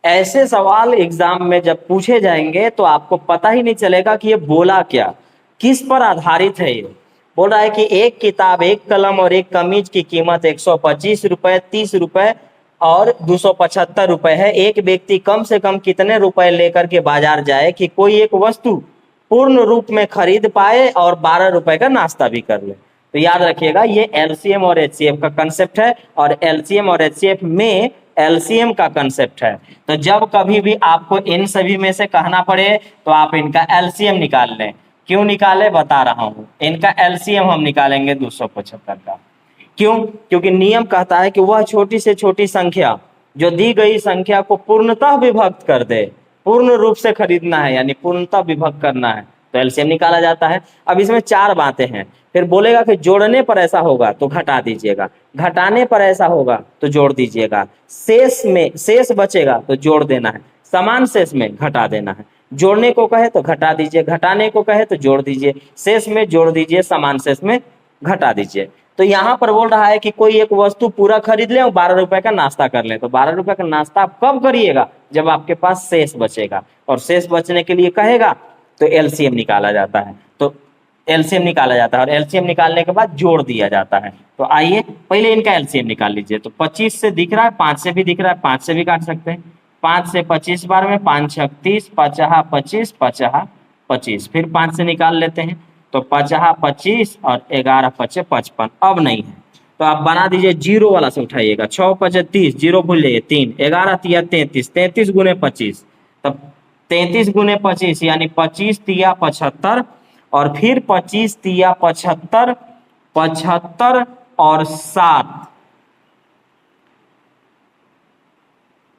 ऐसे सवाल एग्जाम में जब पूछे जाएंगे तो आपको पता ही नहीं चलेगा कि ये बोला क्या, किस पर आधारित है। ये बोल रहा है कि एक किताब, एक कलम और एक कमीज की कीमत 125 रुपए, 30 रुपए और 275 रुपए है। एक व्यक्ति कम से कम कितने रुपए लेकर के बाजार जाए कि कोई एक वस्तु पूर्ण रूप में खरीद पाए और 12 रुपए का नाश्ता भी कर ले। तो याद रखिएगा ये एलसीएम और एचसीएफ का कंसेप्ट है, और एलसीएम और एचसीएफ में एलसीएम का कंसेप्ट है। तो जब कभी भी आपको इन सभी में से कहना पड़े तो आप इनका एलसीएम निकाल लें। क्यों निकाले बता रहा हूं। इनका एलसीएम हम निकालेंगे 275 का। क्यों? क्योंकि नियम कहता है कि वह छोटी से छोटी संख्या जो दी गई संख्या को पूर्णतः विभक्त कर दे। पूर्ण रूप से खरीदना है यानी पूर्णतः विभक्त करना है, तो एलसीएम निकाला जाता है। अब इसमें 4 बातें हैं। फिर बोलेगा कि जोड़ने पर ऐसा होगा तो घटा दीजिएगा, घटाने पर ऐसा होगा तो जोड़ दीजिएगा, शेष बचेगा तो जोड़ देना है, समान शेष में घटा देना है। जोड़ने को कहे तो घटा दीजिए, घटाने को कहे तो जोड़ दीजिए, शेष में जोड़ दीजिए, समान शेष में घटा दीजिए। तो यहाँ पर बोल रहा है कि कोई एक वस्तु पूरा खरीद ले और 12 रुपए का नाश्ता कर ले। तो 12 रुपए का नाश्ता आप कब करिएगा? जब आपके पास शेष बचेगा, और शेष बचने के लिए कहेगा तो एलसीएम निकाला जाता है। तो एलसीएम निकाला जाता है और एलसीएम निकालने के बाद जोड़ दिया जाता है। तो आइए पहले इनका एलसीएम निकाल लीजिए। तो 25 से दिख रहा है, 5 से भी दिख रहा है, 5 से भी काट सकते हैं। 5 से 25 बार में 5 छक 30, 50 25, 50 25। फिर 5 से निकाल लेते हैं तो 50 25 और 11 5 55। अब नहीं है तो आप बना दीजिए, जीरो वाला से उठाइएगा। 6 5 30, जीरो भूल जाइए, 3 11 तिया 33, 33 गुने 25। तब 33 गुने 25 यानी 25 तिया 75, और फिर 25 तिया 75, 75 और 7,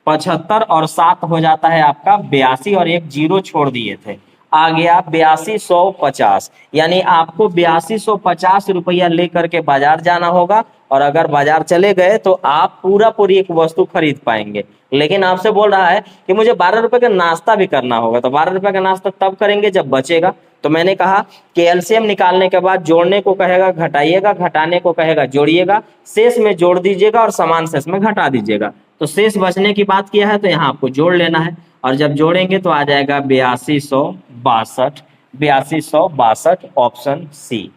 75 और 7 हो जाता है आपका 82, और एक जीरो छोड़ दिए थे, आ गया 8250। यानी आपको 8250 रुपया लेकर के बाजार जाना होगा, और अगर बाजार चले गए तो आप पूरी एक वस्तु खरीद पाएंगे। लेकिन आपसे बोल रहा है कि मुझे 12 रुपए का नाश्ता भी करना होगा। तो 12 रुपए का नाश्ता तब करेंगे जब बचेगा। तो मैंने कहा कि एलसीएम निकालने के बाद जोड़ने को कहेगा घटाइएगा, घटाने को कहेगा जोड़िएगा, शेष में जोड़ दीजिएगा और समान शेष में घटा दीजिएगा। तो शेष बचने की बात किया है तो यहाँ आपको जोड़ लेना है, और जब जोड़ेंगे तो आ जाएगा 8262, 8262, ऑप्शन सी।